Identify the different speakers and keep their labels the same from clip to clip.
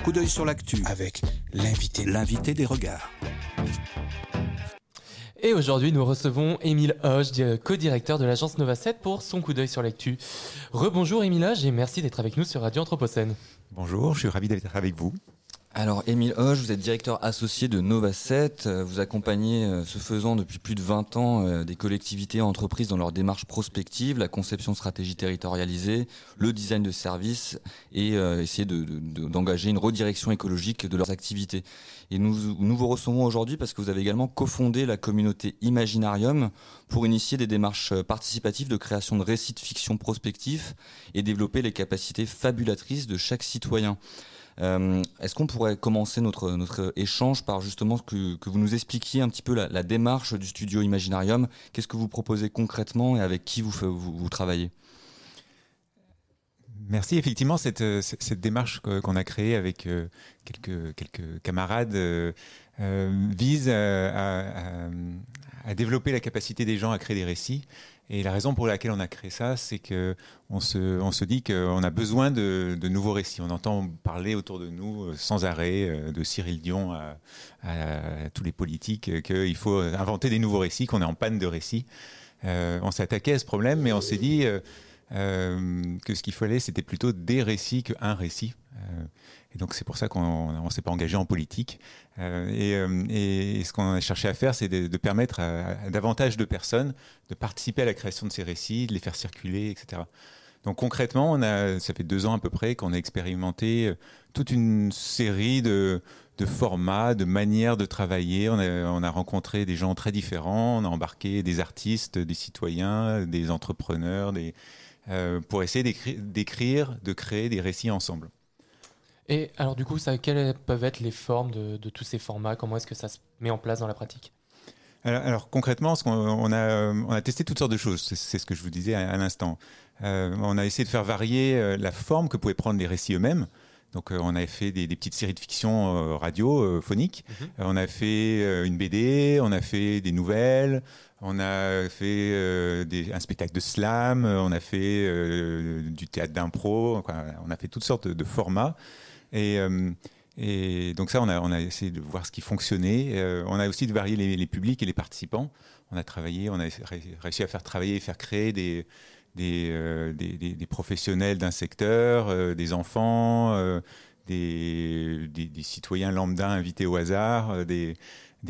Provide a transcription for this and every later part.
Speaker 1: coup d'œil sur l'actu avec l'invité des regards.
Speaker 2: Et aujourd'hui, nous recevons Émile Hoge, co-directeur de l'agence Nova 7 pour son coup d'œil sur l'actu. Rebonjour Émile Hoge et merci d'être avec nous sur Radio Anthropocène.
Speaker 3: Bonjour, je suis ravi d'être avec vous.
Speaker 4: Alors Émile Hoge, vous êtes directeur associé de Nova 7, vous accompagnez ce faisant depuis plus de 20 ans des collectivités et entreprises dans leur démarche prospective, la conception de stratégies territorialisées, le design de services et essayer d'engager une redirection écologique de leurs activités. Et nous vous recevons aujourd'hui parce que vous avez également cofondé la communauté Imaginarium pour initier des démarches participatives de création de récits de fiction prospectifs et développer les capacités fabulatrices de chaque citoyen. Est-ce qu'on pourrait commencer notre échange par justement que vous nous expliquiez un petit peu la démarche du studio Imaginarium. Qu'est-ce que vous proposez concrètement et avec qui vous travaillez ?
Speaker 3: Merci. Effectivement, cette démarche qu'on a créée avec quelques camarades vise à développer la capacité des gens à créer des récits. Et la raison pour laquelle on a créé ça, c'est que on se dit qu'on a besoin de nouveaux récits. On entend parler autour de nous sans arrêt de Cyril Dion à tous les politiques qu'il faut inventer des nouveaux récits, qu'on est en panne de récits. On s'est attaqué à ce problème, mais on s'est dit que ce qu'il fallait, c'était plutôt des récits qu'un récit. Et donc c'est pour ça qu'on ne s'est pas engagé en politique. Et ce qu'on a cherché à faire, c'est de permettre à davantage de personnes de participer à la création de ces récits, de les faire circuler, etc. Donc concrètement, ça fait 2 ans à peu près qu'on a expérimenté toute une série de formats, de manières de travailler. On a rencontré des gens très différents, on a embarqué des artistes, des citoyens, des entrepreneurs, pour essayer d'écrire, de créer des récits ensemble.
Speaker 2: Et alors du coup, quelles peuvent être les formes de tous ces formats ? Comment est-ce que ça se met en place dans la pratique ?
Speaker 3: Alors concrètement, on a testé toutes sortes de choses. C'est ce que je vous disais à l'instant. On a essayé de faire varier la forme que pouvaient prendre les récits eux-mêmes. Donc on avait fait des petites séries de fiction radiophoniques. On a fait une BD, on a fait des nouvelles, on a fait un spectacle de slam, on a fait du théâtre d'impro. On a fait toutes sortes de formats. Et donc ça, on a essayé de voir ce qui fonctionnait. On a aussi de varier les publics et les participants. On a réussi à faire travailler et faire créer des professionnels d'un secteur, des enfants, des citoyens lambda invités au hasard, des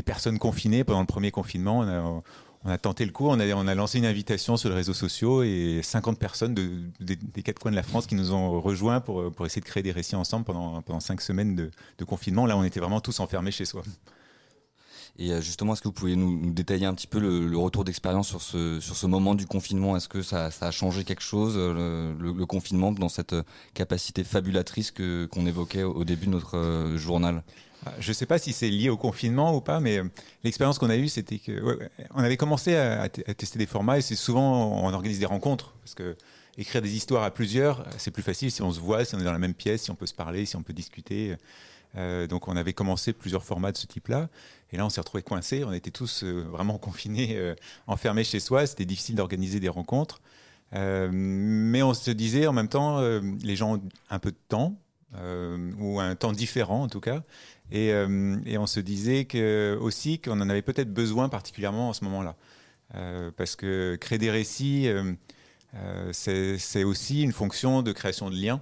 Speaker 3: personnes confinées pendant le premier confinement. On a tenté le coup, on a lancé une invitation sur les réseaux sociaux et 50 personnes des 4 coins de la France qui nous ont rejoints pour essayer de créer des récits ensemble pendant 5 semaines de confinement. Là, on était vraiment tous enfermés chez soi.
Speaker 4: Et justement, est-ce que vous pouvez nous détailler un petit peu le retour d'expérience sur ce moment du confinement ? Est-ce que ça a changé quelque chose, le confinement, dans cette capacité fabulatrice qu'on évoquait au début de notre journal ?
Speaker 3: Je ne sais pas si c'est lié au confinement ou pas, mais l'expérience qu'on a eue, c'était qu'on avait commencé à tester des formats et c'est souvent, on organise des rencontres parce que écrire des histoires à plusieurs, c'est plus facile si on se voit, si on est dans la même pièce, si on peut se parler, si on peut discuter. Donc on avait commencé plusieurs formats de ce type-là et là on s'est retrouvés coincés, on était tous vraiment confinés, enfermés chez soi, c'était difficile d'organiser des rencontres, mais on se disait en même temps, les gens ont un peu de temps, ou un temps différent en tout cas, et on se disait aussi qu'on en avait peut-être besoin particulièrement en ce moment-là, parce que créer des récits, c'est aussi une fonction de création de liens.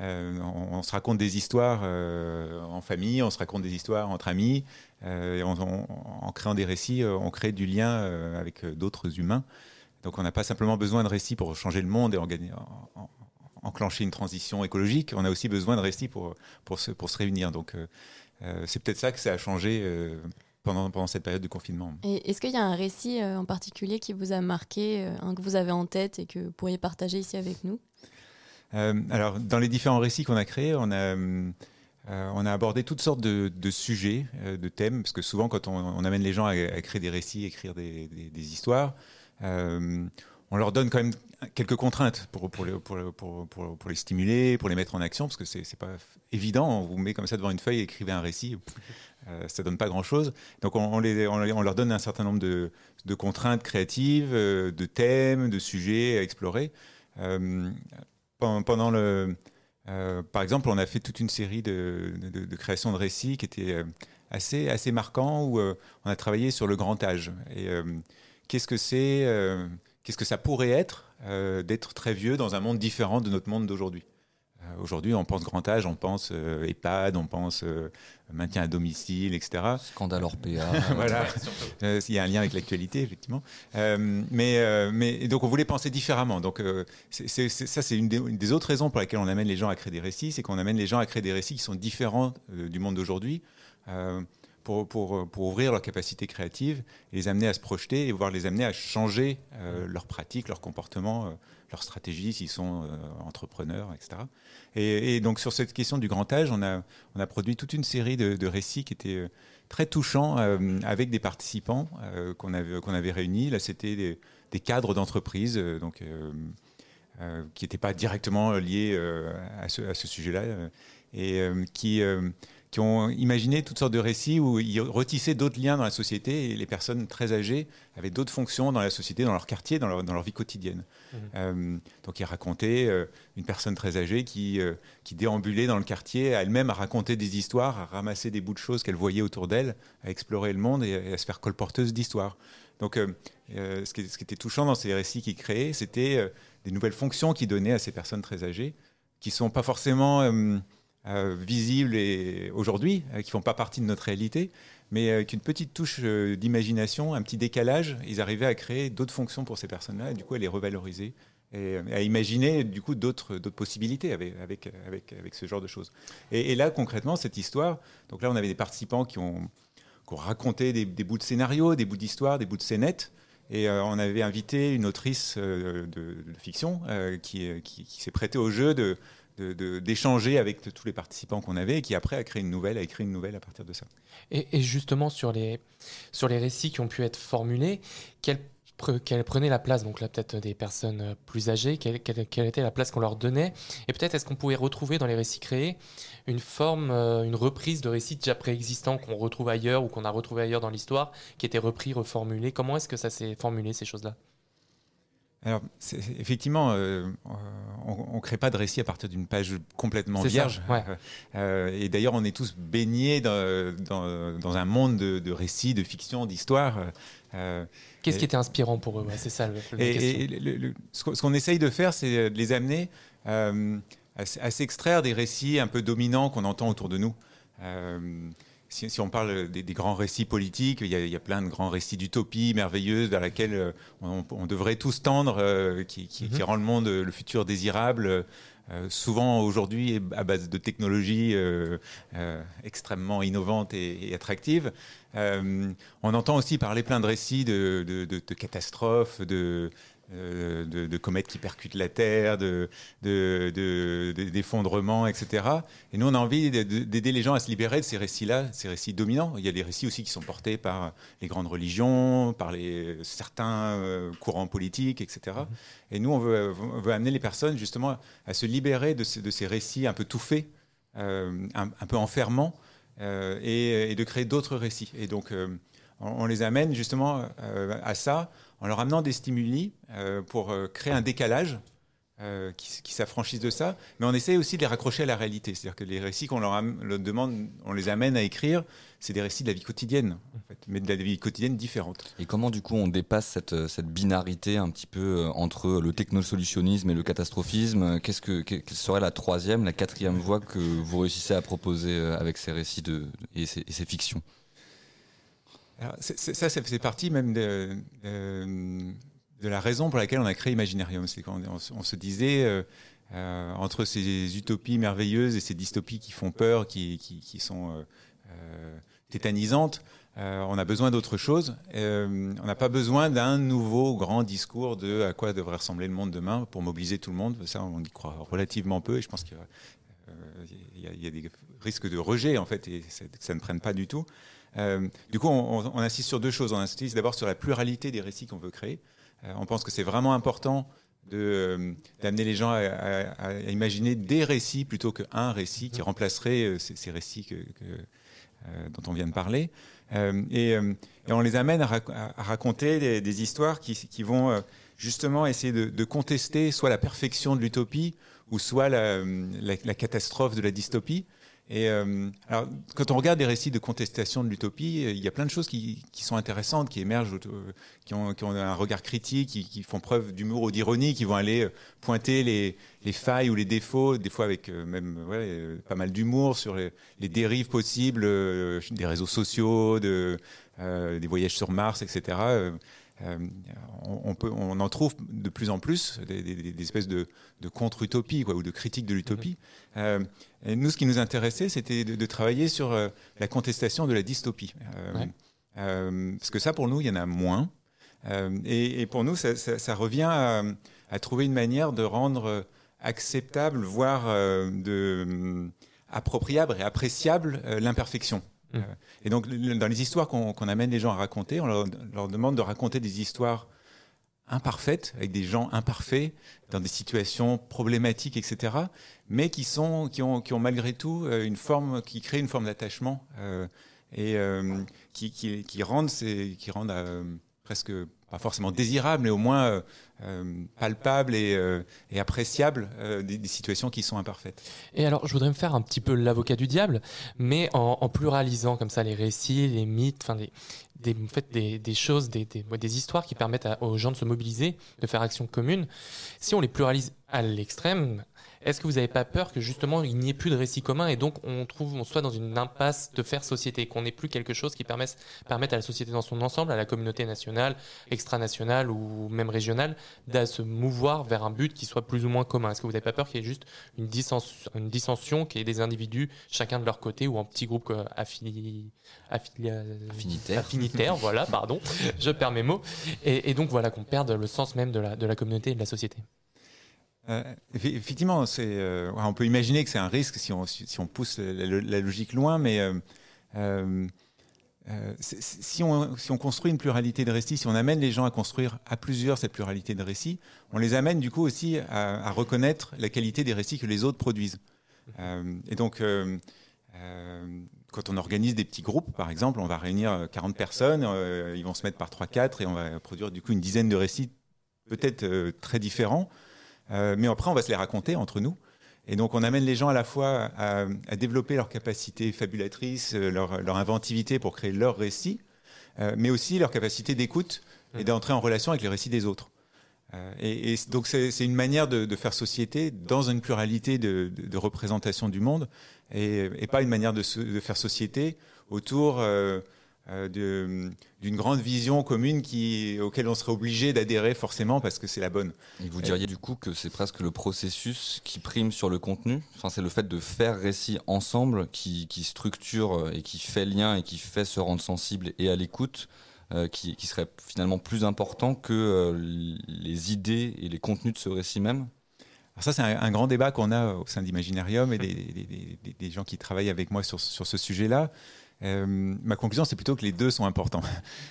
Speaker 3: On se raconte des histoires en famille, on se raconte des histoires entre amis, et en créant des récits, on crée du lien avec d'autres humains. Donc on n'a pas simplement besoin de récits pour changer le monde et enclencher une transition écologique, on a aussi besoin de récits pour se réunir. Donc c'est peut-être ça que ça a changé pendant cette période de confinement.
Speaker 5: Et est-ce qu'il y a un récit en particulier qui vous a marqué, que vous avez en tête et que vous pourriez partager ici avec nous ?
Speaker 3: Alors, dans les différents récits qu'on a créés, on a abordé toutes sortes de sujets, de thèmes, parce que souvent, quand on amène les gens à créer des récits, écrire des histoires, on leur donne quand même quelques contraintes pour les stimuler, pour les mettre en action, parce que c'est pas évident. On vous met comme ça devant une feuille, écrivez un récit, ça donne pas grand-chose. Donc on leur donne un certain nombre de contraintes créatives, de thèmes, de sujets à explorer. Pendant Par exemple, on a fait toute une série de créations de récits qui étaient assez marquants, où on a travaillé sur le grand âge. Et qu'est-ce que ça pourrait être d'être très vieux dans un monde différent de notre monde d'aujourd'hui. Aujourd'hui, on pense grand âge, on pense EHPAD, on pense maintien à domicile, etc.
Speaker 4: Scandale hors PA.
Speaker 3: Voilà. Il y a un lien avec l'actualité, effectivement. Mais donc, on voulait penser différemment. Donc, ça, c'est une des autres raisons pour lesquelles on amène les gens à créer des récits, c'est qu'on amène les gens à créer des récits qui sont différents du monde d'aujourd'hui, pour ouvrir leur capacité créative, et les amener à se projeter et voire les amener à changer leurs pratiques, leurs comportements, leurs stratégies s'ils sont entrepreneurs, etc. Et donc sur cette question du grand âge, on a produit toute une série de récits qui étaient très touchants avec des participants qu'on avait réunis. Là, c'était des cadres d'entreprise, qui n'étaient pas directement liés à ce sujet-là, et qui ont imaginé toutes sortes de récits où ils retissaient d'autres liens dans la société, et les personnes très âgées avaient d'autres fonctions dans la société, dans leur quartier, dans leur vie quotidienne. Donc ils racontaient une personne très âgée qui déambulait dans le quartier, elle-même à raconter des histoires, à ramasser des bouts de choses qu'elle voyait autour d'elle, à explorer le monde et à se faire colporteuse d'histoires. Donc ce qui était touchant dans ces récits qu'ils créaient, c'était des nouvelles fonctions qu'ils donnaient à ces personnes très âgées, qui ne sont pas forcément visibles aujourd'hui, qui ne font pas partie de notre réalité, mais avec une petite touche d'imagination, un petit décalage, ils arrivaient à créer d'autres fonctions pour ces personnes-là, et du coup à les revaloriser, et à imaginer du coup d'autres possibilités avec ce genre de choses. Et là, concrètement, cette histoire, donc là on avait des participants qui ont raconté des bouts de scénario, des bouts d'histoire, des bouts de scénettes, et on avait invité une autrice de fiction qui s'est prêtée au jeu d'échanger avec tous les participants qu'on avait, et qui après a écrit une nouvelle à partir de ça.
Speaker 2: Et justement, sur les récits qui ont pu être formulés, quelle prenait la place, donc là peut-être des personnes plus âgées, quelle était la place qu'on leur donnait, et peut-être est-ce qu'on pouvait retrouver dans les récits créés une reprise de récits déjà préexistants qu'on retrouve ailleurs ou qu'on a retrouvé ailleurs dans l'histoire, qui étaient repris, reformulés. Comment est-ce que ça s'est formulé, ces choses-là ?
Speaker 3: Alors, effectivement, on ne crée pas de récit à partir d'une page complètement vierge.
Speaker 2: Ça, ouais.
Speaker 3: Et d'ailleurs, on est tous baignés dans un monde de récits, de fiction, d'histoires.
Speaker 2: Qu'est-ce qui était inspirant pour eux ? Ouais, c'est ça la question.
Speaker 3: Et ce qu'on essaye de faire, c'est de les amener à s'extraire des récits un peu dominants qu'on entend autour de nous. Si on parle des grands récits politiques, il y a plein de grands récits d'utopie merveilleuse vers laquelle on devrait tous tendre, qui rend le monde, le futur désirable, souvent aujourd'hui à base de technologies extrêmement innovantes et attractives. On entend aussi parler plein de récits de catastrophes, de comètes qui percutent la Terre, d'effondrements, etc. Et nous, on a envie d'aider les gens à se libérer de ces récits-là, ces récits dominants. Il y a des récits aussi qui sont portés par les grandes religions, par certains courants politiques, etc. Et nous, on veut amener les personnes justement à se libérer de ces récits un peu tout faits, un peu enfermants, et de créer d'autres récits. Et donc, on les amène justement à ça, en leur amenant des stimuli pour créer un décalage qui s'affranchissent de ça, mais on essaie aussi de les raccrocher à la réalité. C'est-à-dire que les récits qu'on leur demande, on les amène à écrire, c'est des récits de la vie quotidienne, en fait, mais de la vie quotidienne différente.
Speaker 4: Et comment du coup on dépasse cette binarité un petit peu entre le technosolutionnisme et le catastrophisme ? Quelle serait la troisième, la quatrième voie que vous réussissez à proposer avec ces récits et ces fictions ?
Speaker 3: Alors, ça fait partie même de la raison pour laquelle on a créé Imaginarium. C'est qu'on se disait, entre ces utopies merveilleuses et ces dystopies qui font peur, qui sont tétanisantes, on a besoin d'autre chose. On n'a pas besoin d'un nouveau grand discours de à quoi devrait ressembler le monde demain pour mobiliser tout le monde. Ça, on y croit relativement peu, et je pense qu'il y a des risques de rejet, en fait, et que ça ne prenne pas du tout. Du coup, on insiste sur deux choses. On insiste d'abord sur la pluralité des récits qu'on veut créer. On pense que c'est vraiment important d'amener les gens à imaginer des récits plutôt qu'un récit qui remplacerait ces récits dont on vient de parler. Et on les amène à raconter des histoires qui vont justement essayer de contester soit la perfection de l'utopie ou soit la catastrophe de la dystopie. Et alors, quand on regarde des récits de contestation de l'utopie, il y a plein de choses qui sont intéressantes, qui émergent, qui ont un regard critique, qui font preuve d'humour ou d'ironie, qui vont aller pointer les failles ou les défauts, des fois avec pas mal d'humour sur les dérives possibles des réseaux sociaux, des voyages sur Mars, etc. On en trouve de plus en plus des espèces de contre-utopies ou de critiques de l'utopie. Et nous, ce qui nous intéressait, c'était de travailler sur la contestation de la dystopie. Parce que ça, pour nous, il y en a moins. Et pour nous, ça revient à trouver une manière de rendre acceptable, voire appropriable et appréciable l'imperfection. Et donc, dans les histoires qu'on amène les gens à raconter, on leur demande de raconter des histoires imparfaites, avec des gens imparfaits, dans des situations problématiques, etc., mais qui ont malgré tout qui créent une forme d'attachement et qui rendent presque pas forcément désirables, mais au moins palpables et appréciables des situations qui sont imparfaites.
Speaker 2: Et alors, je voudrais me faire un petit peu l'avocat du diable, mais en pluralisant comme ça les récits, les mythes, enfin des choses, des histoires qui permettent aux gens de se mobiliser, de faire action commune. Si on les pluralise à l'extrême, est-ce que vous n'avez pas peur que justement il n'y ait plus de récits communs et donc on soit dans une impasse de faire société, qu'on n'ait plus quelque chose qui permette à la société dans son ensemble, à la communauté nationale, extranationale ou même régionale, de se mouvoir vers un but qui soit plus ou moins commun? Est-ce que vous n'avez pas peur qu'il y ait juste une dissension, qu'il y ait des individus chacun de leur côté ou en petits groupes affinitaires, voilà, pardon, je perds mes mots, et donc voilà, qu'on perde le sens même de la communauté et de la société?
Speaker 3: Effectivement, on peut imaginer que c'est un risque si on pousse la logique loin, mais si on construit une pluralité de récits, si on amène les gens à construire à plusieurs cette pluralité de récits, on les amène du coup aussi à reconnaître la qualité des récits que les autres produisent. Et donc, quand on organise des petits groupes, par exemple, on va réunir 40 personnes, ils vont se mettre par 3-4 et on va produire du coup une dizaine de récits peut-être très différents. Mais après, on va se les raconter entre nous. Et donc, on amène les gens à la fois à développer leur capacité fabulatrice, leur inventivité pour créer leur récit, mais aussi leur capacité d'écoute et d'entrer en relation avec les récits des autres. Et donc, c'est une manière de faire société dans une pluralité de représentation du monde et pas une manière de faire société autour d'une grande vision commune auquel on serait obligé d'adhérer forcément parce que c'est la bonne.
Speaker 4: Et vous diriez du coup que c'est presque le processus qui prime sur le contenu, enfin, c'est le fait de faire récit ensemble qui structure et qui fait lien et qui fait se rendre sensible et à l'écoute, qui serait finalement plus important que les idées et les contenus de ce récit même?
Speaker 3: Alors ça, c'est un grand débat qu'on a au sein d'Imaginarium et des gens qui travaillent avec moi sur ce sujet-là. Ma conclusion, c'est plutôt que les deux sont importants.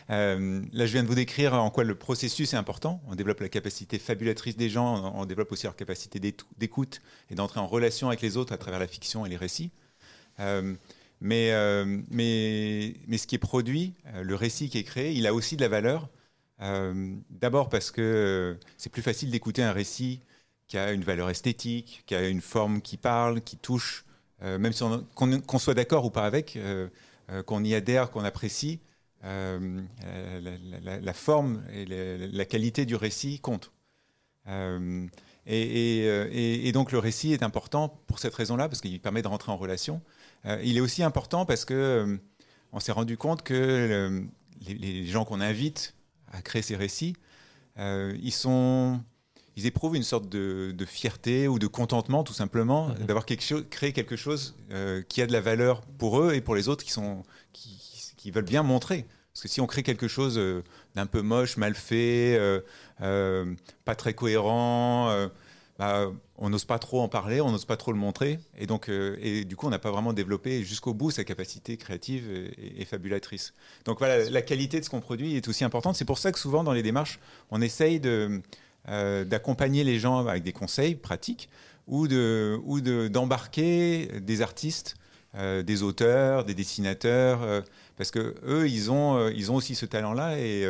Speaker 3: Là, je viens de vous décrire en quoi le processus est important. On développe la capacité fabulatrice des gens, on développe aussi leur capacité d'écoute et d'entrer en relation avec les autres à travers la fiction et les récits. Mais ce qui est produit, le récit qui est créé, il a aussi de la valeur. D'abord parce que c'est plus facile d'écouter un récit qui a une valeur esthétique, qui a une forme qui parle, qui touche, même si qu'on soit d'accord ou pas avec, qu'on y adhère, qu'on apprécie, la forme et la qualité du récit comptent. Et donc le récit est important pour cette raison-là, parce qu'il permet de rentrer en relation. Il est aussi important parce que on s'est rendu compte que les gens qu'on invite à créer ces récits, ils éprouvent une sorte de fierté ou de contentement, tout simplement, d'avoir créé quelque chose qui a de la valeur pour eux et pour les autres qui veulent bien montrer. Parce que si on crée quelque chose d'un peu moche, mal fait, pas très cohérent, on n'ose pas trop en parler, on n'ose pas trop le montrer. Et donc, du coup, on n'a pas vraiment développé jusqu'au bout sa capacité créative et fabulatrice. Donc voilà, la qualité de ce qu'on produit est aussi importante. C'est pour ça que souvent, dans les démarches, on essaye d'accompagner les gens avec des conseils pratiques ou d'embarquer des artistes, des auteurs, des dessinateurs, parce que eux, ils ont aussi ce talent-là et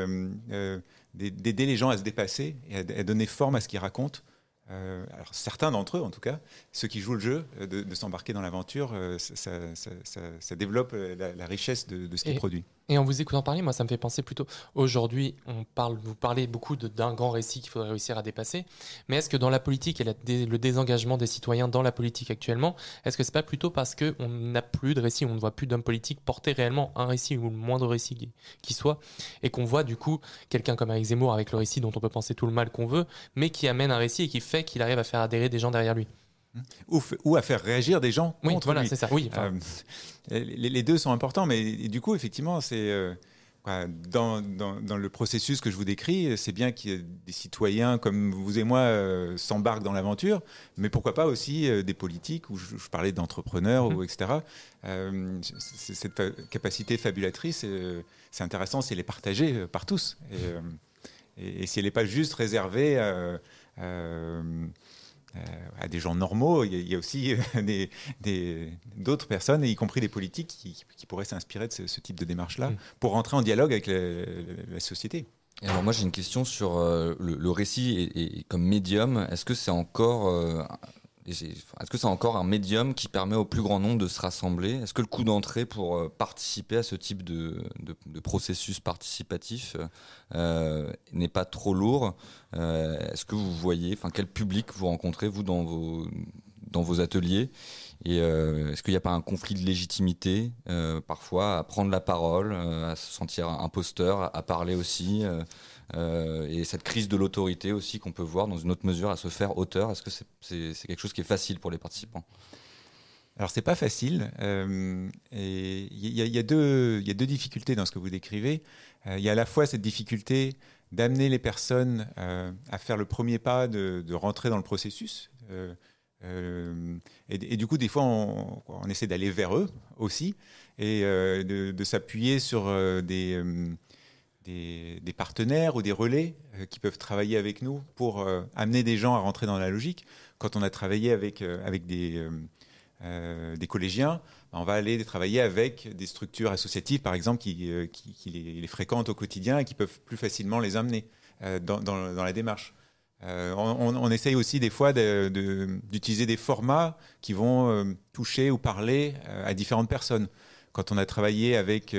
Speaker 3: d'aider les gens à se dépasser et à donner forme à ce qu'ils racontent alors certains d'entre eux en tout cas, ceux qui jouent le jeu, de s'embarquer dans l'aventure, ça développe la richesse de ce qui est produit.
Speaker 2: Et en vous écoutant parler, moi ça me fait penser plutôt, aujourd'hui vous parlez beaucoup d'un grand récit qu'il faudrait réussir à dépasser, mais est-ce que dans la politique et le désengagement des citoyens dans la politique actuellement, est-ce que c'est pas plutôt parce qu'on n'a plus de récit, on ne voit plus d'hommes politiques porter réellement un récit ou le moindre récit qui soit, et qu'on voit du coup quelqu'un comme Éric Zemmour avec le récit dont on peut penser tout le mal qu'on veut, mais qui amène un récit et qui fait qu'il arrive à faire adhérer des gens derrière lui.
Speaker 3: Ou à faire réagir des gens contre
Speaker 2: voilà,
Speaker 3: lui.
Speaker 2: c'est ça. Oui,
Speaker 3: les deux sont importants, mais du coup, effectivement, c'est dans le processus que je vous décris, c'est bien qu'il y ait des citoyens comme vous et moi s'embarquent dans l'aventure, mais pourquoi pas aussi des politiques, où je parlais d'entrepreneurs, ou etc. Cette capacité fabulatrice, c'est intéressant si elle est partagée par tous. Et si elle n'est pas juste réservée à des gens normaux, il y a aussi d'autres personnes, y compris des politiques, qui pourraient s'inspirer de ce type de démarche-là pour rentrer en dialogue avec la société.
Speaker 4: Et alors moi j'ai une question sur le récit et comme médium. Est-ce que c'est encore un médium qui permet au plus grand nombre de se rassembler? Est-ce que le coût d'entrée pour participer à ce type de processus participatif n'est pas trop lourd? Est-ce que vous voyez, quel public vous rencontrez, vous, dans vos ateliers? Et est-ce qu'il n'y a pas un conflit de légitimité parfois à prendre la parole, à se sentir imposteur, à parler aussi et cette crise de l'autorité aussi qu'on peut voir dans une autre mesure, à se faire auteur? Est-ce que c'est quelque chose qui est facile pour les participants?
Speaker 3: Alors c'est pas facile, et il y a deux difficultés dans ce que vous décrivez. Il y a à la fois cette difficulté d'amener les personnes à faire le premier pas, de rentrer dans le processus. Et du coup, des fois, on essaie d'aller vers eux aussi, et de s'appuyer sur des partenaires ou des relais qui peuvent travailler avec nous pour amener des gens à rentrer dans la logique. Quand on a travaillé avec des collégiens, on va aller travailler avec des structures associatives, par exemple, qui les fréquentent au quotidien et qui peuvent plus facilement les amener dans la démarche. On essaye aussi des fois d'utiliser des formats qui vont toucher ou parler à différentes personnes. Quand on a travaillé avec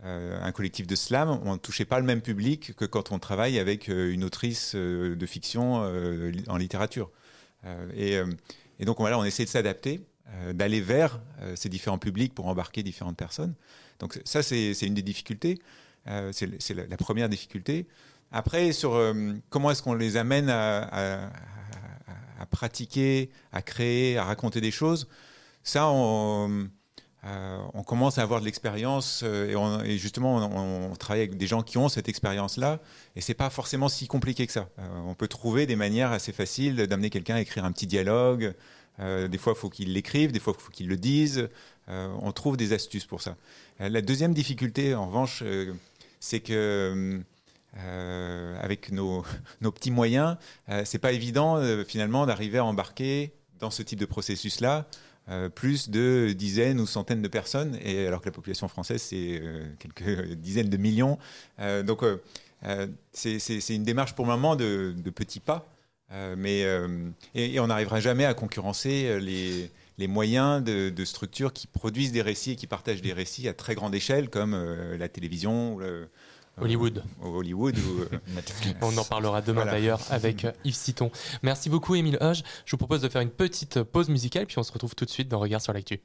Speaker 3: un collectif de slam, on ne touchait pas le même public que quand on travaille avec une autrice de fiction en littérature. Et donc on essaie de s'adapter, d'aller vers ces différents publics pour embarquer différentes personnes. Donc ça, c'est une des difficultés. C'est la première difficulté. Après, sur comment est-ce qu'on les amène à pratiquer, à créer, à raconter des choses, ça, on commence à avoir de l'expérience et justement, on travaille avec des gens qui ont cette expérience-là et c'est pas forcément si compliqué que ça. On peut trouver des manières assez faciles d'amener quelqu'un à écrire un petit dialogue. Des fois, il faut qu'il l'écrive, des fois, il faut qu'il le dise. On trouve des astuces pour ça. La deuxième difficulté, en revanche, c'est que avec nos petits moyens, c'est pas évident finalement d'arriver à embarquer dans ce type de processus-là plus de dizaines ou centaines de personnes, et alors que la population française c'est quelques dizaines de millions. Donc c'est une démarche pour le moment de petits pas, et on n'arrivera jamais à concurrencer les moyens de structures qui produisent des récits et qui partagent des récits à très grande échelle, comme la télévision ou
Speaker 2: Hollywood.
Speaker 3: Hollywood ou
Speaker 2: Netflix. On en parlera demain d'ailleurs avec Yves Citon. Merci beaucoup Émile Hoge. Je vous propose de faire une petite pause musicale puis on se retrouve tout de suite dans Regard sur l'actu.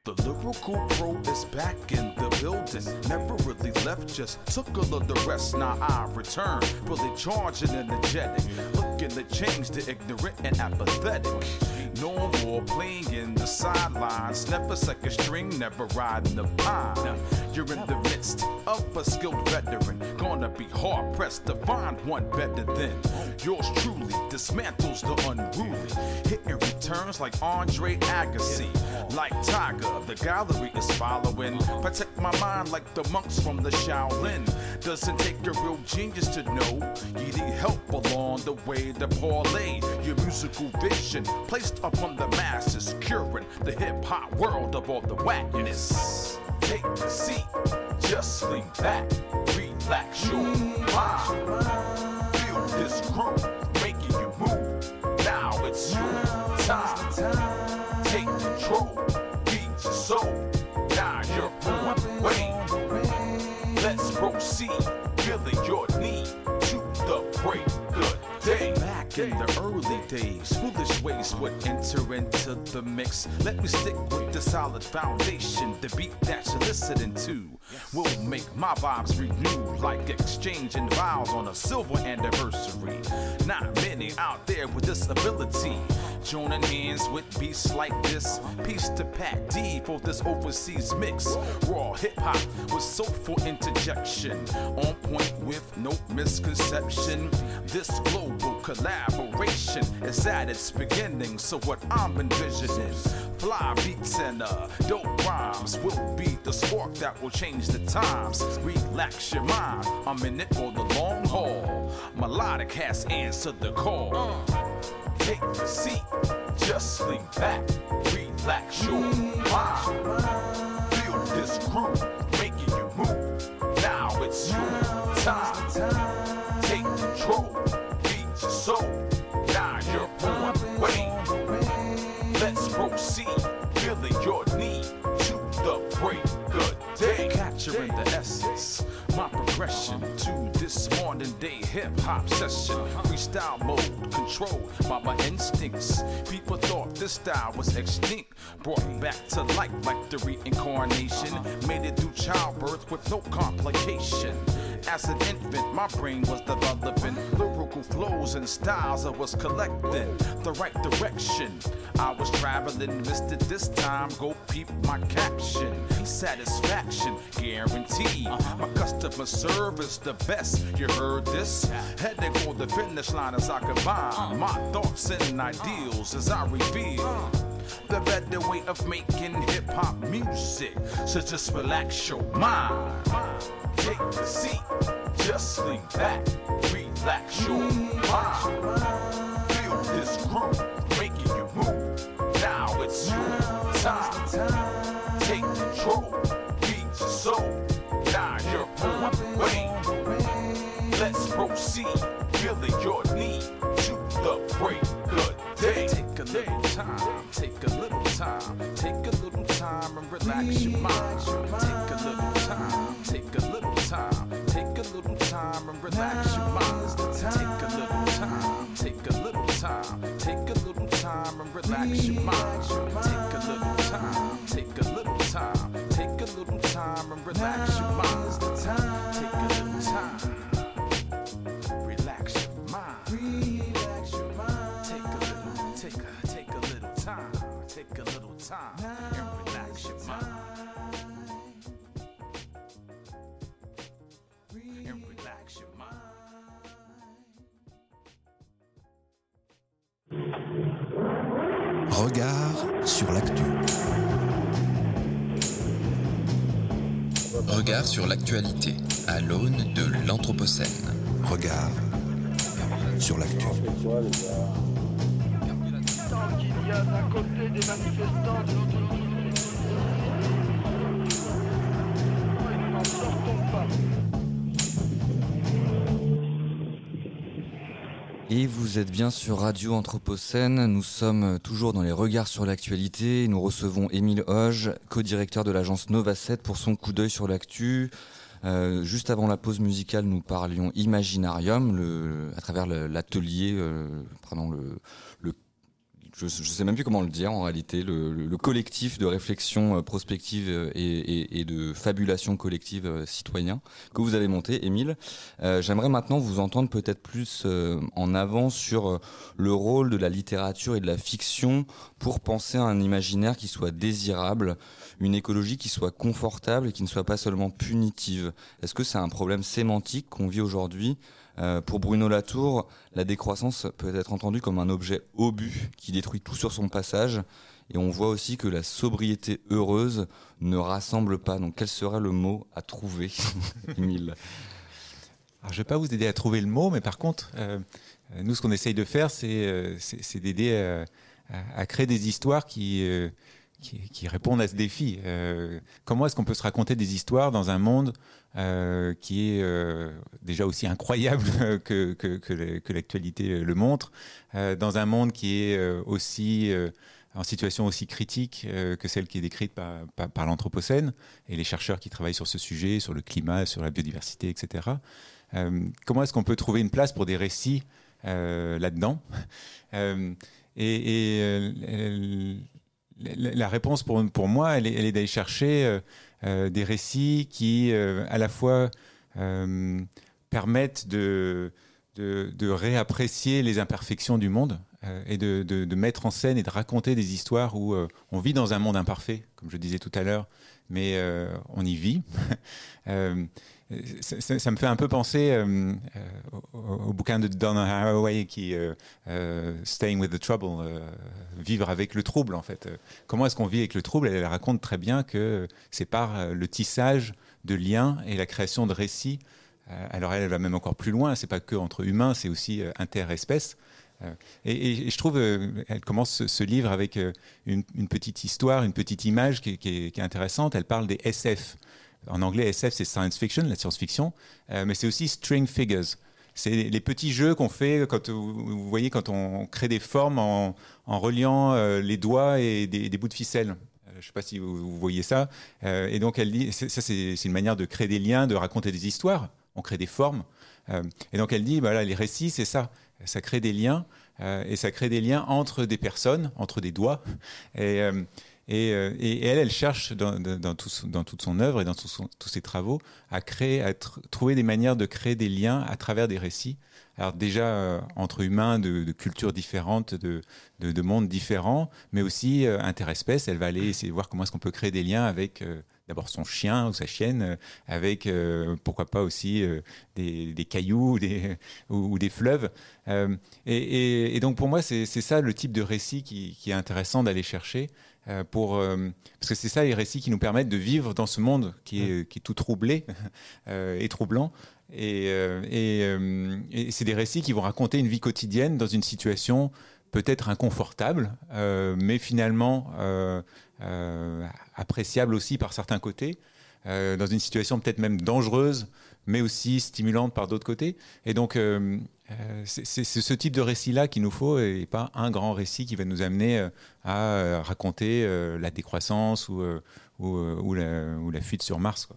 Speaker 6: The lyrical pro is back in the building. Never really left, just took a little rest. Now I return, fully charged and energetic. Looking to change the ignorant and apathetic. No more playing in the sidelines. Never second string, never riding the pine. You're in the midst of a skilled veteran. Gonna be hard pressed to find one better than yours truly. Dismantles the unruly. Hitting returns like Andre Agassi. Like Tiger, the gallery is following. Protect my mind like the monks from the Shaolin. Doesn't take a real genius to know you need help along the way to parlay your musical vision placed upon the masses, curing the hip-hop world of all the whackness. Take a seat, just lean back, relax your mind. Feel this groove, making you move. Now it's your time. Take control, beat your soul. Now you're on the way. Let's proceed, feeling your need to the break good day. Back in the early days, foolish ways would enter into the mix. Let me stick with the solid foundation. The beat that you're listening to will make my vibes renew, like exchanging vows on a silver anniversary. Not many out there with this ability, joining hands with beats like this. Peace to Pat D for this overseas mix. Raw hip-hop with soulful interjection, on point with no misconception. This global collaboration is at its beginning, so what I'm envisioning, fly beats and dope rhymes will be the spark that will change the times. Relax your mind, I'm in it for the long haul. Melodic has answered the call. Take a seat, just lean back, relax your mind. Feel this groove, making you move. Now it's your time. Take control, beat your soul. Now you're on the way. Let's proceed, feeling your need to the break good day. Capturing the essence, my progression to this modern day hip-hop session. Freestyle mode, controlled by my instincts. People thought this style was extinct, brought back to life like the reincarnation. Made it through childbirth with no complication. As an infant, my brain was developing lyrical flows and styles. I was collecting the right direction. I was traveling, missed it this time. Go peep my caption. Satisfaction guaranteed. My customer service the best. You heard this? Heading for the finish line as I combine my thoughts and ideals as I reveal the better way of making hip-hop music. So just relax your mind. Take a seat, just lean back, relax your mind. Feel this groove, making you move. Now it's your time. Take control, beat your soul. Now you're on the way. Let's proceed, feeling your need to the break good day. Take a little time, take a little time, take a little time and relax your mind. Take a little time, take a little time, take a little time and relax your mind. Take a little time, take a little time, take a little time and relax your mind. Take a little time, take a little time, take a little time and relax your mind. Take a little time, relax your mind. Relax your mind. Take a little time, take a little time and relax your mind. And relax your mind.
Speaker 1: Regard sur l'actu.
Speaker 7: Regard sur l'actualité à l'aune de l'Anthropocène.
Speaker 1: Regard sur l'actu.
Speaker 8: Tant qu'il y a d'un côté des manifestants, de l'autre ils n'en sortent pas.
Speaker 4: Et vous êtes bien sur Radio Anthropocène, nous sommes toujours dans les regards sur l'actualité. Nous recevons Émile Hoge, co-directeur de l'agence Nova 7 pour son coup d'œil sur l'actu. Juste avant la pause musicale, nous parlions Imaginarium, à travers l'atelier, je sais même plus comment le dire en réalité, le collectif de réflexion prospective et de fabulation collective citoyen que vous avez monté, Émile. J'aimerais maintenant vous entendre peut-être plus en avant sur le rôle de la littérature et de la fiction pour penser à un imaginaire qui soit désirable, une écologie qui soit confortable et qui ne soit pas seulement punitive. Est-ce que c'est un problème sémantique qu'on vit aujourd'hui ? Pour Bruno Latour, la décroissance peut être entendue comme un objet obus qui détruit tout sur son passage. Et on voit aussi que la sobriété heureuse ne rassemble pas. Donc quel serait le mot à trouver, Émile ?
Speaker 3: Alors, je ne vais pas vous aider à trouver le mot, mais par contre, nous, ce qu'on essaye de faire, c'est d'aider à créer des histoires qui répondent à ce défi. Comment est-ce qu'on peut se raconter des histoires dans un monde qui est déjà aussi incroyable que l'actualité le montre, dans un monde qui est aussi en situation aussi critique que celle qui est décrite par l'Anthropocène et les chercheurs qui travaillent sur ce sujet, sur le climat, sur la biodiversité, etc. Comment est-ce qu'on peut trouver une place pour des récits là-dedans ? La réponse pour moi, elle est d'aller chercher des récits qui, à la fois, permettent de réapprécier les imperfections du monde et de mettre en scène et de raconter des histoires où on vit dans un monde imparfait, comme je disais tout à l'heure, mais on y vit. Ça me fait un peu penser au bouquin de Donna Haraway qui Staying with the Trouble, vivre avec le trouble en fait. Comment est-ce qu'on vit avec le trouble ? Elle raconte très bien que c'est par le tissage de liens et la création de récits. Alors elle va même encore plus loin, c'est pas que entre humains, c'est aussi interespèces. Et je trouve elle commence ce livre avec une petite histoire, une petite image qui est intéressante. Elle parle des SF. En anglais, SF, c'est science fiction, la science-fiction, mais c'est aussi string figures. C'est les petits jeux qu'on fait quand vous voyez quand on crée des formes en reliant les doigts et des bouts de ficelle. Je ne sais pas si vous voyez ça. Et donc elle dit, ça c'est une manière de créer des liens, de raconter des histoires. On crée des formes. Et donc elle dit, voilà, les récits, c'est ça. Ça crée des liens et ça crée des liens entre des personnes, entre des doigts. Et elle cherche dans toute son œuvre et dans tous ses travaux à trouver des manières de créer des liens à travers des récits. Alors déjà entre humains de cultures différentes, de mondes différents, mais aussi interespèces. Elle va aller essayer de voir comment est-ce qu'on peut créer des liens avec d'abord son chien ou sa chienne, avec pourquoi pas aussi des cailloux ou des fleuves. Et donc pour moi c'est ça le type de récit qui est intéressant d'aller chercher. Parce que c'est ça les récits qui nous permettent de vivre dans ce monde qui est tout troublé et troublant. Et c'est des récits qui vont raconter une vie quotidienne dans une situation peut-être inconfortable, mais finalement appréciable aussi par certains côtés, dans une situation peut-être même dangereuse, mais aussi stimulante par d'autres côtés. Et donc, c'est ce type de récit-là qu'il nous faut, et pas un grand récit qui va nous amener à raconter la décroissance ou la fuite sur Mars, quoi.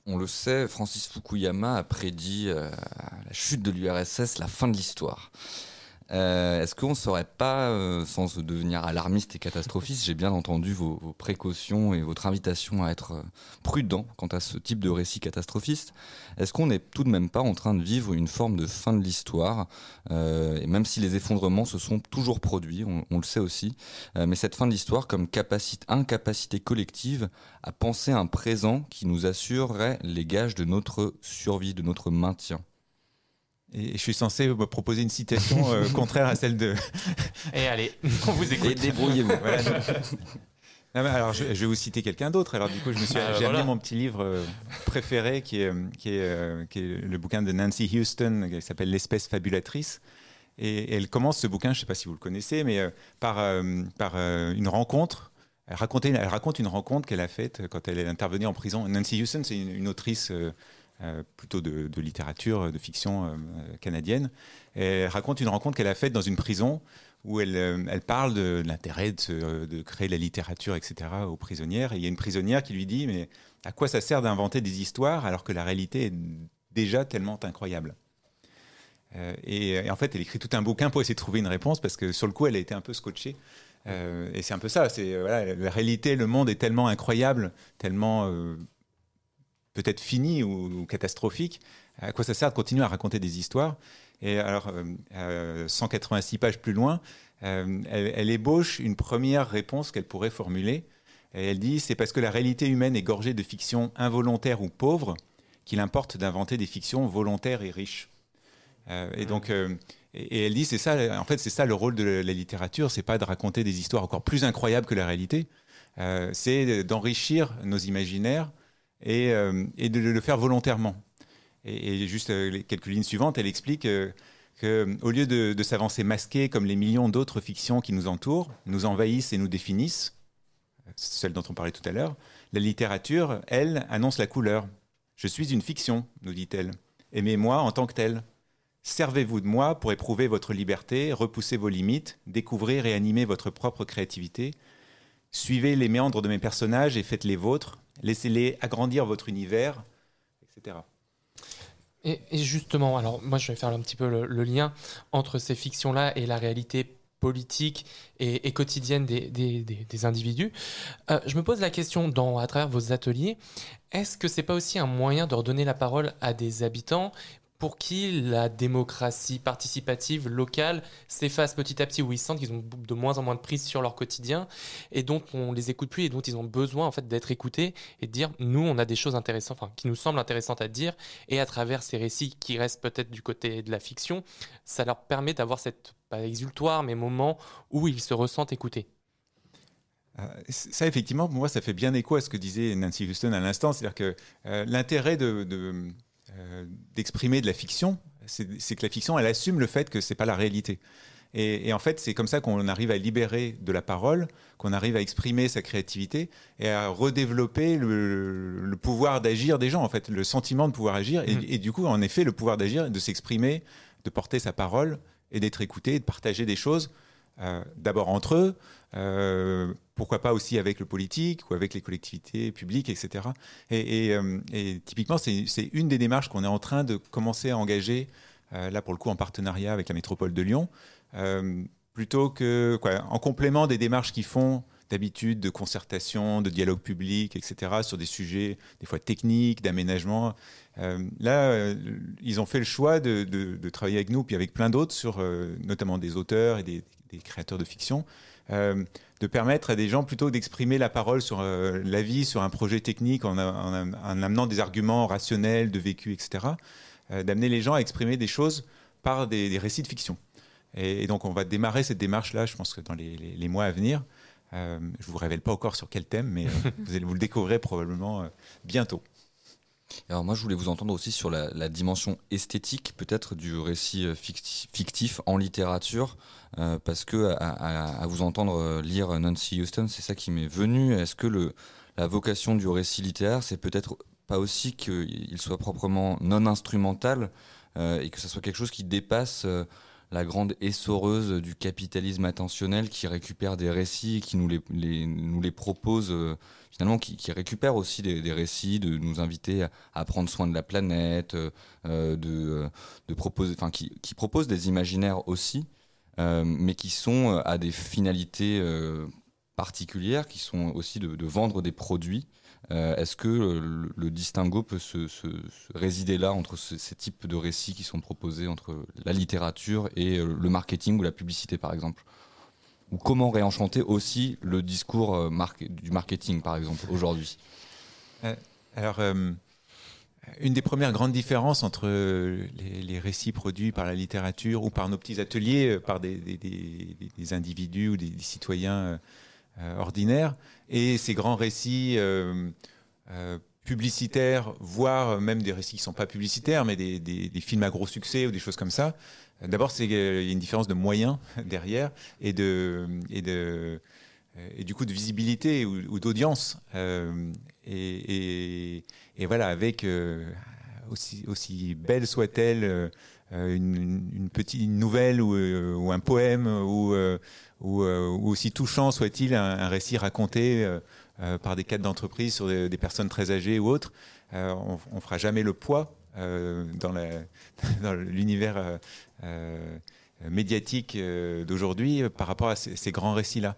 Speaker 4: On le sait, Francis Fukuyama a prédit la chute de l'URSS, la fin de l'histoire. Est-ce qu'on ne saurait pas, sans devenir alarmiste et catastrophiste, j'ai bien entendu vos précautions et votre invitation à être prudent quant à ce type de récit catastrophiste, est-ce qu'on n'est tout de même pas en train de vivre une forme de fin de l'histoire, et même si les effondrements se sont toujours produits, on le sait aussi, mais cette fin de l'histoire comme incapacité collective à penser un présent qui nous assurerait les gages de notre survie, de notre maintien?
Speaker 3: Et je suis censé me proposer une citation contraire à celle de...
Speaker 2: Et allez, on vous écoute.
Speaker 4: Et débrouillez-vous.
Speaker 3: Voilà. Non, mais alors, je vais vous citer quelqu'un d'autre. Alors, du coup, j'ai amené mon petit livre préféré, qui est le bouquin de Nancy Houston, qui s'appelle L'espèce fabulatrice. Et elle commence ce bouquin, je ne sais pas si vous le connaissez, mais par une rencontre. Elle raconte une rencontre qu'elle a faite quand elle est intervenue en prison. Nancy Houston, c'est une autrice... plutôt de littérature, de fiction canadienne. Et elle raconte une rencontre qu'elle a faite dans une prison où elle parle de l'intérêt de créer la littérature, etc. aux prisonnières. Et il y a une prisonnière qui lui dit « Mais à quoi ça sert d'inventer des histoires alors que la réalité est déjà tellement incroyable ?» Et en fait, elle écrit tout un bouquin pour essayer de trouver une réponse parce que sur le coup, elle a été un peu scotchée. Et c'est un peu ça. Voilà, la réalité, le monde est tellement incroyable, tellement peut-être fini ou catastrophique. À quoi ça sert de continuer à raconter des histoires? Et alors, 186 pages plus loin, elle ébauche une première réponse qu'elle pourrait formuler. Et elle dit, c'est parce que la réalité humaine est gorgée de fictions involontaires ou pauvres qu'il importe d'inventer des fictions volontaires et riches. Et donc, et elle dit, c'est ça, en fait, c'est ça le rôle de la littérature, c'est pas de raconter des histoires encore plus incroyables que la réalité, c'est d'enrichir nos imaginaires et de le faire volontairement. Et juste quelques lignes suivantes, elle explique qu'au lieu de s'avancer masqué comme les millions d'autres fictions qui nous entourent, nous envahissent et nous définissent, celle dont on parlait tout à l'heure, la littérature, elle, annonce la couleur. Je suis une fiction, nous dit-elle. Aimez-moi en tant que telle. Servez-vous de moi pour éprouver votre liberté, repousser vos limites, découvrir et animer votre propre créativité. Suivez les méandres de mes personnages et faites les vôtres. Laissez-les agrandir votre univers, etc.
Speaker 2: Et justement, alors moi je vais faire un petit peu le lien entre ces fictions-là et la réalité politique et quotidienne des individus. Je me pose la question, à travers vos ateliers, est-ce que c'est pas aussi un moyen de redonner la parole à des habitants pour qui la démocratie participative locale s'efface petit à petit, où ils sentent qu'ils ont de moins en moins de prise sur leur quotidien et dont on les écoute plus et dont ils ont besoin en fait d'être écoutés et de dire nous on a des choses intéressantes, enfin, qui nous semblent intéressantes à dire, et à travers ces récits qui restent peut-être du côté de la fiction, ça leur permet d'avoir cette pas exultoire mais moment où ils se ressentent écoutés.
Speaker 3: Ça, effectivement, pour moi, ça fait bien écho à ce que disait Nancy Houston à l'instant, c'est-à-dire que l'intérêt d'exprimer de la fiction, c'est que la fiction, elle assume le fait que c'est pas la réalité. Et en fait, c'est comme ça qu'on arrive à libérer de la parole, qu'on arrive à exprimer sa créativité et à redévelopper le pouvoir d'agir des gens, en fait, le sentiment de pouvoir agir. Et du coup, en effet, le pouvoir d'agir, de s'exprimer, de porter sa parole et d'être écouté, de partager des choses, d'abord entre eux, pourquoi pas aussi avec le politique ou avec les collectivités publiques, etc. Et typiquement, c'est une des démarches qu'on est en train de commencer à engager, là pour le coup en partenariat avec la métropole de Lyon, plutôt que, en complément des démarches qu'ils font d'habitude de concertation, de dialogue public, etc., sur des sujets des fois techniques, d'aménagement. Là, ils ont fait le choix de travailler avec nous, puis avec plein d'autres, sur notamment des auteurs et des créateurs de fiction, de permettre à des gens plutôt d'exprimer la parole sur la vie, sur un projet technique, en amenant des arguments rationnels, de vécu, etc., d'amener les gens à exprimer des choses par des récits de fiction. Et donc, on va démarrer cette démarche-là, je pense que dans les mois à venir. Je ne vous révèle pas encore sur quel thème, mais vous le découvrirez probablement bientôt.
Speaker 4: Alors moi, je voulais vous entendre aussi sur la dimension esthétique, peut-être, du récit fictif en littérature, parce que à vous entendre lire Nancy Houston, c'est ça qui m'est venu. Est-ce que la vocation du récit littéraire, c'est peut-être pas aussi qu'il soit proprement non instrumental et que ça soit quelque chose qui dépasse la grande essoreuse du capitalisme attentionnel qui récupère des récits, qui nous les propose, finalement, qui récupère aussi des récits, de nous inviter à prendre soin de la planète, de proposer, enfin, qui propose des imaginaires aussi, mais qui sont à des finalités particulières, qui sont aussi de vendre des produits. Est-ce que le distinguo peut se résider là entre ces types de récits qui sont proposés entre la littérature et le marketing ou la publicité, par exemple? Ou comment réenchanter aussi le discours du marketing, par exemple, aujourd'hui?
Speaker 3: Alors, une des premières grandes différences entre les récits produits par la littérature ou par nos petits ateliers, par des individus ou des citoyens ordinaires, et ces grands récits publicitaires, voire même des récits qui ne sont pas publicitaires, mais des films à gros succès ou des choses comme ça. D'abord, il y a une différence de moyens derrière et du coup de visibilité ou d'audience. Et voilà, avec aussi belle soit-elle une petite nouvelle ou un poème ou aussi touchant soit-il un récit raconté par des cadres d'entreprise sur des personnes très âgées ou autres, on ne fera jamais le poids dans l'univers médiatique d'aujourd'hui par rapport à ces grands récits-là.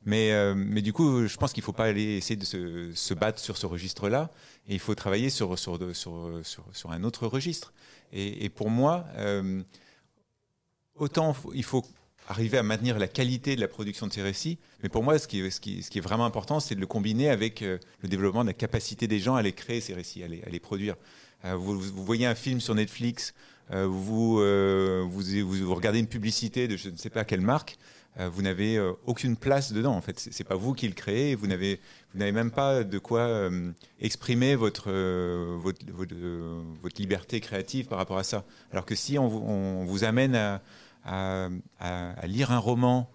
Speaker 3: Mais du coup, je pense qu'il ne faut pas aller essayer de se battre sur ce registre-là, et il faut travailler sur un autre registre. Et pour moi, autant il faut arriver à maintenir la qualité de la production de ces récits, mais pour moi, ce qui est vraiment important, c'est de le combiner avec le développement de la capacité des gens à les créer, ces récits, à les produire. Vous voyez un film sur Netflix, vous regardez une publicité de je ne sais pas quelle marque, vous n'avez aucune place dedans. En fait, c'est pas vous qui le créez. Vous n'avez même pas de quoi exprimer votre liberté créative par rapport à ça. Alors que si on vous amène à lire un roman,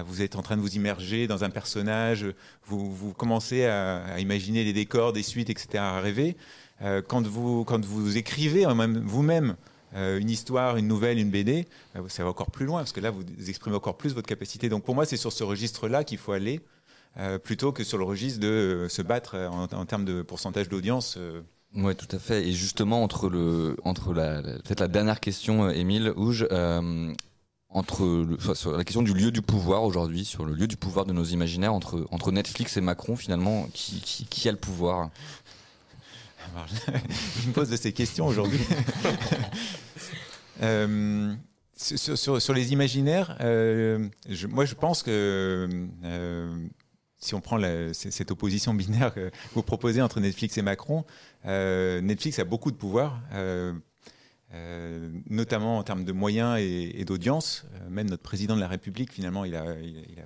Speaker 3: vous êtes en train de vous immerger dans un personnage, vous commencez à imaginer les décors, des suites, etc., à rêver. Quand vous écrivez vous-même une histoire, une nouvelle, une BD, ça va encore plus loin, parce que là, vous exprimez encore plus votre capacité. Donc pour moi, c'est sur ce registre-là qu'il faut aller, plutôt que sur le registre de se battre en termes de pourcentage d'audience.
Speaker 4: Oui, tout à fait. Et justement, peut-être la dernière question, Émile Houge, sur la question du lieu du pouvoir aujourd'hui, sur le lieu du pouvoir de nos imaginaires, entre Netflix et Macron, finalement, qui a le pouvoir ?
Speaker 3: Alors, je me pose de ces questions aujourd'hui. Sur les imaginaires, moi je pense que si on prend cette opposition binaire que vous proposez entre Netflix et Macron, Netflix a beaucoup de pouvoir, notamment en termes de moyens et d'audience. Même notre président de la République, finalement, il a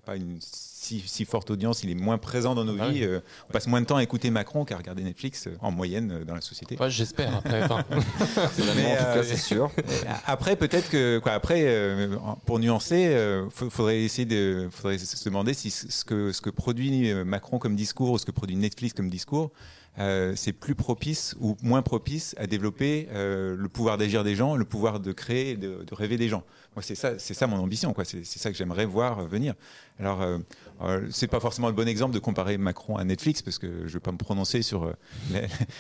Speaker 3: pas une si forte audience, il est moins présent dans nos vies. Oui. On passe moins de temps à écouter Macron qu'à regarder Netflix en moyenne dans la société.
Speaker 2: Ouais, j'espère. Après,
Speaker 4: en tout cas, c'est sûr.
Speaker 3: Après, peut-être que pour nuancer, faudrait se demander si ce que produit Macron comme discours ou ce que produit Netflix comme discours, c'est plus propice ou moins propice à développer le pouvoir d'agir des gens, le pouvoir de créer et de rêver des gens. Moi, c'est ça mon ambition, quoi. C'est ça que j'aimerais voir venir. Alors, c'est pas forcément le bon exemple de comparer Macron à Netflix, parce que je vais pas me prononcer sur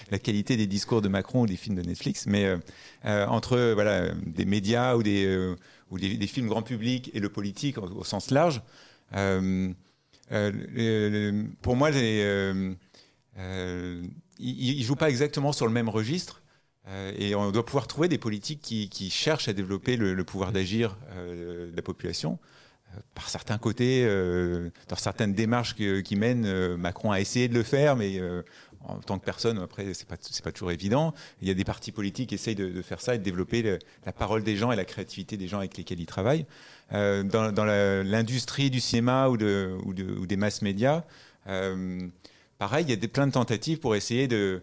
Speaker 3: la qualité des discours de Macron ou des films de Netflix, mais entre des médias ou des films grand public et le politique au sens large, pour moi, ils jouent pas exactement sur le même registre. Et on doit pouvoir trouver des politiques qui cherchent à développer le pouvoir d'agir de la population. Par certains côtés, dans certaines démarches qui mènent, Macron a essayé de le faire, mais en tant que personne, après, c'est pas toujours évident. Il y a des partis politiques qui essayent de faire ça et de développer la parole des gens et la créativité des gens avec lesquels ils travaillent. Dans l'industrie du cinéma ou des mass médias, pareil, il y a plein de tentatives pour essayer de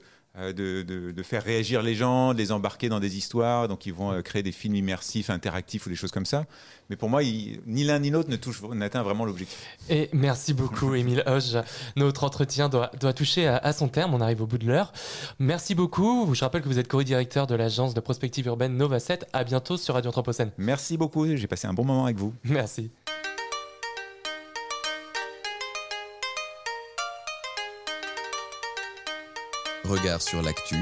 Speaker 3: faire réagir les gens, de les embarquer dans des histoires. Donc ils vont créer des films immersifs, interactifs ou des choses comme ça. Mais pour moi, ni l'un ni l'autre n'atteint vraiment l'objectif.
Speaker 2: Et merci beaucoup, Émile Houge. Notre entretien doit toucher à son terme. On arrive au bout de l'heure. Merci beaucoup. Je rappelle que vous êtes co-directeur de l'agence de prospective urbaine Nova 7. À bientôt sur Radio Anthropocène.
Speaker 3: Merci beaucoup. J'ai passé un bon moment avec vous.
Speaker 2: Merci.
Speaker 7: Regard sur l'actu